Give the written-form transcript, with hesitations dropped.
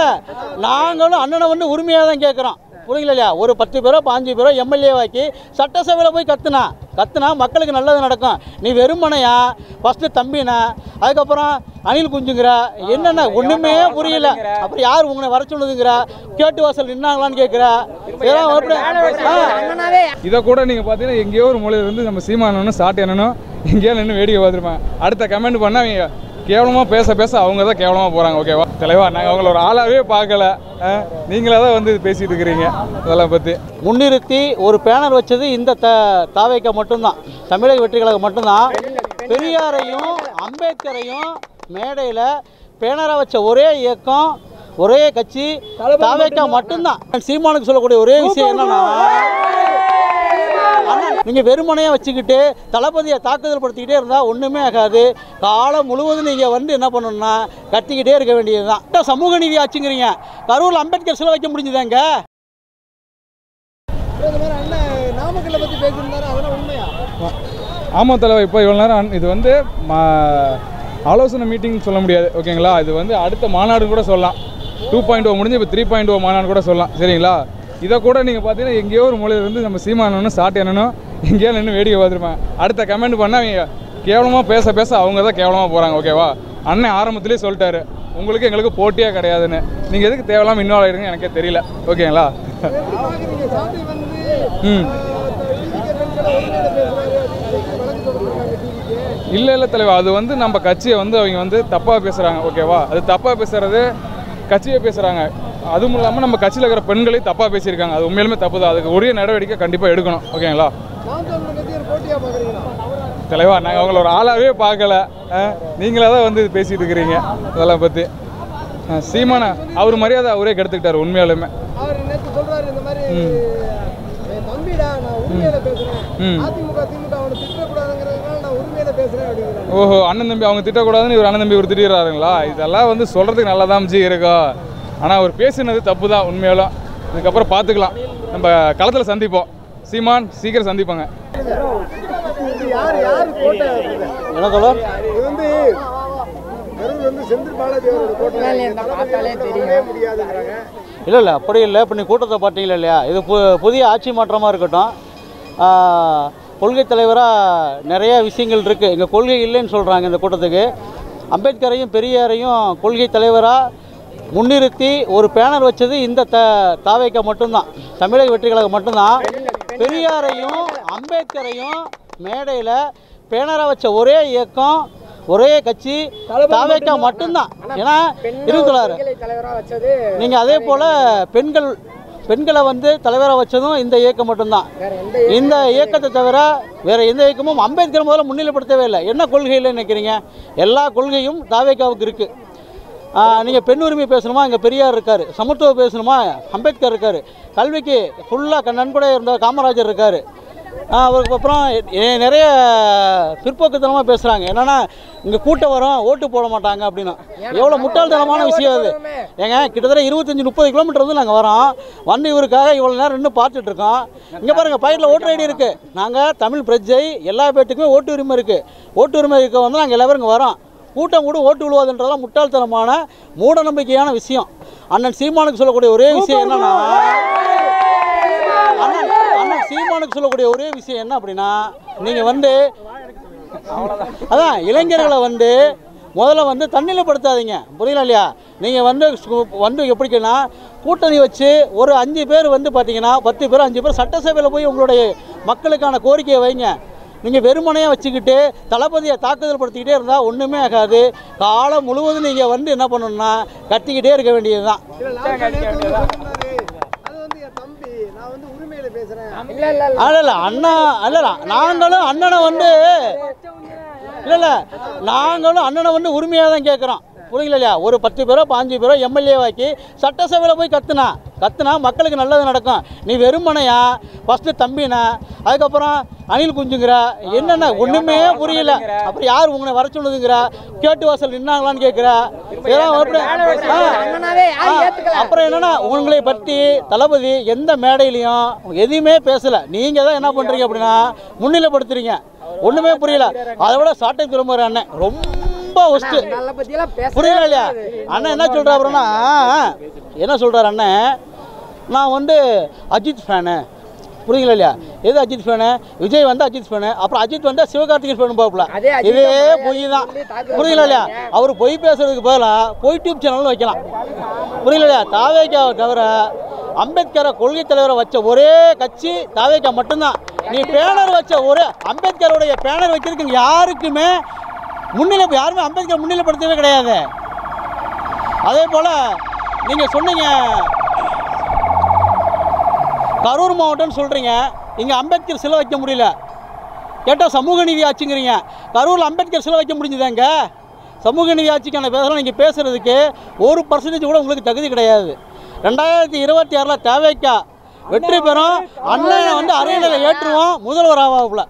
இல்லை நாங்களும் அண்ணனை வந்து உரிமையாக தான் கேட்குறோம். புரியுங்களா இல்லையா? ஒரு 10 பேரோ 15 பேரோ எம்எல்ஏவாக்கி சட்டசபையில் போய் கத்துனா மக்களுக்கு நல்லது நடக்கும். நீ வெறுமனையா ஃபஸ்ட்டு தம்பினா அதுக்கப்புறம் அணில் குஞ்சுங்கிற என்னென்ன ஒன்றுமே புரியல. அப்புறம் யார் உங்களை வர சொல்லுதுங்கிற கேட்டு வாசல் நின்னாங்களான்னு கேட்குற. இதை கூட நீங்கள் பார்த்தீங்கன்னா எங்கேயோ ஒரு மொழியில் இருந்து நம்ம சீமானனும் சாட்டு என்னனும் எங்கேயோ நின்று வேடிக்கை பார்த்துருப்பேன். அடுத்த கமெண்ட் பண்ணால் அவங்க கேவலமாக பேச அவங்க தான் கேவலமாக போகிறாங்க. ஓகேவா தலைவா? நாங்கள் அவங்கள ஒரு ஆளாகவே பார்க்கல, நீங்களே தான் வந்து பேசிகிட்டு இருக்கிறீங்க. இதெல்லாம் பற்றி முன்னிறுத்தி ஒரு பேனர் வச்சது இந்த தாவேக்கா மட்டும்தான், தமிழக வெற்றி கழகம் மட்டும்தான். பெரியாரையும் அம்பேத்கரையும் மேடையில் பேனராக வச்ச ஒரே இயக்கம் ஒரே கட்சி தாவேக்கா மட்டும்தான். சீமானுக்கு சொல்லக்கூடிய ஒரே விஷயம் என்னன்னா, நீங்கள் வெறுமனையாக வச்சுக்கிட்டு தளபதியை தாக்குதல் படுத்திக்கிட்டே இருந்தால் ஒன்றுமே ஆகாது. காலம் முழுவதும் நீங்கள் வந்து என்ன பண்ணணும்னா கத்திக்கிட்டே இருக்க வேண்டியது தான். சமூக நீதி ஆச்சுங்கிறீங்க. கரூரில் அம்பேத்கர் சிலை வைக்க முடிஞ்சுதாங்க. ஆமாம் தலைவர். இப்போ இவ்வளோ நேரம் இது வந்து ஆலோசனை மீட்டிங் சொல்ல முடியாது. ஓகேங்களா? இது வந்து அடுத்த மாநாடு கூட சொல்லலாம். 2.0 முடிஞ்சு இப்போ 3.0 மாநாடு கூட சொல்லலாம். சரிங்களா? இதை கூட நீங்கள் பார்த்தீங்கன்னா எங்கேயோ ஒரு மொழியில் இருந்து நம்ம சீமானனும் சாட்டு என்னனும் எங்கேயோ நின்று வேடிக்கை பார்த்துருப்பேன். அடுத்த கமெண்ட் பண்ணால் அவங்க கேவலமாக பேச அவங்க தான் கேவலமாக போகிறாங்க. ஓகேவா? அண்ணன் ஆரம்பத்துலேயே சொல்லிட்டாரு, உங்களுக்கு எங்களுக்கு போட்டியாக கிடையாதுன்னு. நீங்கள் எதுக்கு தேவையில்லாமல் இன்வால்வ் ஆகிடுங்க எனக்கே தெரியல. ஓகேங்களா? இல்லை தலைவா, அது வந்து நம்ம கட்சியை வந்து அவங்க வந்து தப்பாக பேசுகிறாங்க. ஓகேவா? அது தப்பாக பேசுகிறது கட்சியை பேசுகிறாங்க. அதுவும் இல்லாமல் நம்ம கட்சியில் இருக்கிற பெண்களையும் தப்பாக பேசியிருக்காங்க. அது உண்மையிலுமே தப்பு தான். அதுக்கு உரிய நடவடிக்கை கண்டிப்பாக எடுக்கணும். ஓகேங்களா தலைவா? நாங்கள் அவங்கள ஒரு ஆளாகவே பார்க்கல, நீங்களே தான் வந்து பேசிகிட்டு இருக்கிறீங்க. இதெல்லாம் பற்றி சீமான அவர் மரியாதை அவரே கெடுத்துக்கிட்டார். உண்மையாலுமே ஓஹோ, அண்ணன் தம்பி அவங்க திட்டக்கூடாதுன்னு இவர் அண்ணன் தம்பி இவர் திட்டிடுறாருங்களா? இதெல்லாம் வந்து சொல்கிறதுக்கு நல்லா தான் இருக்கும். ஆனால் அவர் பேசினது தப்பு தான் உண்மையாலும். இதுக்கப்புறம் பார்த்துக்கலாம். நம்ம களத்தில் சந்திப்போம். சீமான் சீக்கிரம் சந்திப்பாங்க. இல்லை அப்படி இல்லை. இப்போ நீ கூட்டத்தை பார்த்தீங்களா இல்லையா? இது புதிய ஆட்சி மாற்றமாக இருக்கட்டும், கொள்கை தலைவராக நிறையா விஷயங்கள் இருக்குது. எங்கள் கொள்கை இல்லைன்னு சொல்கிறாங்க இந்த கூட்டத்துக்கு. அம்பேத்கரையும் பெரியாரையும் கொள்கை தலைவராக முன்னிறுத்தி ஒரு பேனர் வச்சது இந்த தாவேக்கா மட்டும்தான், தமிழக வெற்றி கழகம் மட்டும்தான். பெரியாரையும் அம்பேத்கரையும் மேடையில் பேனராக வச்ச ஒரே இயக்கம் ஒரே கட்சி தாவேக்கா மட்டும்தான். ஏன்னா இருக்கிறாரு. நீங்கள் அதே போல் பெண்களை வந்து தலைவராக வச்சதும் இந்த இயக்கம் மட்டும்தான். இந்த இயக்கத்தை தவிர வேறு எந்த இயக்கமும் அம்பேத்கர் முதல்ல முன்னிலைப்படுத்தவே இல்லை. என்ன கொள்கையில் நினைக்கிறீங்க? எல்லா கொள்கையும் தாவேக்காவுக்கு இருக்குது. நீங்கள் பெண் உரிமை பேசணுமா, இங்கே பெரியார் இருக்கார். சமத்துவம் பேசணுமா, அம்பேத்கர் இருக்கார். கல்விக்கு ஃபுல்லாக நன்கொடை இருந்த காமராஜர் இருக்கார். அவருக்கு அப்புறம் நிறைய பிற்போக்குத்தனமாக பேசுகிறாங்க. என்னென்னா இங்கே கூட்டம் வரும், ஓட்டு போட மாட்டாங்க அப்படின்னு. எவ்வளோ முட்டாள்தனமான விஷயம் அது. ஏங்க, கிட்டத்தட்ட 25-30 கிலோமீட்டர் வந்து நாங்கள் வரோம். வந்து இவருக்காக இவ்வளோ நேரம் இன்னும் பார்த்துட்ருக்கோம். இங்கே பாருங்கள், பாக்கெட்டில் ஓட்டர் ஐடி இருக்குது. நாங்கள் தமிழ் பிரஜை, எல்லா பேட்டுக்குமே ஓட்டு உரிமை இருக்குது. ஓட்டு உரிமை இருக்க வந்து நாங்கள் எல்லாரும் இங்கே வரோம். கூட்டம் கூட ஓட்டு விழுவாதுன்றதெல்லாம் முட்டாள்தனமான மூட நம்பிக்கையான விஷயம். அண்ணன் சீமானுக்கு சொல்லக்கூடிய ஒரே விஷயம் என்னன்னா, அண்ணன் சீமானுக்கு சொல்லக்கூடிய ஒரே விஷயம் என்ன அப்படின்னா, நீங்கள் வந்து அதான் இளைஞர்களை வந்து முதல்ல வந்து தன்னிலைப்படுத்தாதீங்க. புரியல இல்லையா? நீங்கள் வந்து எப்படின்னா கூட்டணி வச்சு ஒரு 5 பேர் வந்து பார்த்தீங்கன்னா 10 பேர் 5 பேர் சட்டசபையில் போய் உங்களுடைய மக்களுக்கான கோரிக்கையை வைங்க. நீங்கள் வெறுமனையாக வச்சுக்கிட்டு தளபதியை தாக்குதல் படுத்திக்கிட்டே இருந்தால் ஒன்றுமே ஆகாது. காலம் முழுவதும் நீங்கள் வந்து என்ன பண்ணணும்னா கத்திக்கிட்டே இருக்க வேண்டியது தான். இல்லை அண்ணா இல்லை நாங்களும் அண்ணனை வந்து நாங்களும் அண்ணனை வந்து உரிமையாக தான் கேட்குறோம். புரியுங்களா இல்லையா? ஒரு 10 பேரோ 15 பேரோ எம்எல்ஏவாக்கி சட்டசபையில் போய் கத்துனா மக்களுக்கு நல்லது நடக்கும். நீ வெறுமனையா ஃபஸ்ட்டு தம்பினா அதுக்கப்புறம் அணில் குஞ்சுங்கிற என்னென்ன ஒன்றுமே புரியல. அப்புறம் யார் உங்களை வர சொல்லுதுங்கிற கேட்டு வாசல் நின்னாங்களான்னு கேட்குற. அப்புறம் என்னன்னா உங்களை பற்றி தளபதி எந்த மேடையிலையும் எதுவுமே பேசலை. நீங்கள் தான் என்ன பண்ணுறீங்க அப்படின்னா முன்னிலைப்படுத்துறீங்க. ஒன்றுமே புரியல. அதை விட சாட்டை திரும்புகிற அண்ணன் ரொம்ப ரொம்ப ஒஸ்ட்டு. புரியல இல்லையா? அண்ணன் என்ன சொல்கிறாருன்னா, என்ன சொல்கிறார் அண்ணன், நான் வந்து அஜித் ஃபேனு. புரியுங்களா இல்லையா? எது அஜித் ஃபேனு? விஜய் வந்து அஜித் ஃபேனு, அப்புறம் அஜித் வந்து சிவகார்த்திகேயன் ஃபேனு பார்ப்பல. இதே பொய் தான். புரியல இல்லையா? அவர் பொய் பேசுறதுக்கு பதிலாக பொய் டியூப் சேனல்னு வைக்கலாம். புரியல இல்லையா? தாவேக்காவை தவிர அம்பேத்கரை கொள்கை தலைவரை வச்ச ஒரே கட்சி தாவேக்கா மட்டும்தான். நீ பேனர் வச்ச ஒரு அம்பேத்கருடைய பேனர் வச்சிருக்கு யாருக்குமே முன்னிலை, யாருமே அம்பேத்கர் முன்னிலைப்படுத்தவே கிடையாது. அதே போல் நீங்கள் சொன்னீங்க கரூர் மாவட்டம்னு சொல்கிறீங்க, இங்கே அம்பேத்கர் சிலை வைக்க முடியல. கேட்டால் சமூக நீதி ஆட்சிங்கிறீங்க. கரூரில் அம்பேத்கர் சிலை வைக்க முடிஞ்சுதாங்க? சமூக நீதி ஆட்சிக்கான பேசலாம். நீங்கள் பேசுகிறதுக்கு 1% கூட உங்களுக்கு தகுதி கிடையாது. 2026 தேவைக்கா வெற்றி பெறும். அண்ணனை வந்து அரியணையில் ஏற்றுவோம், முதல்வர் ஆவாப்புல.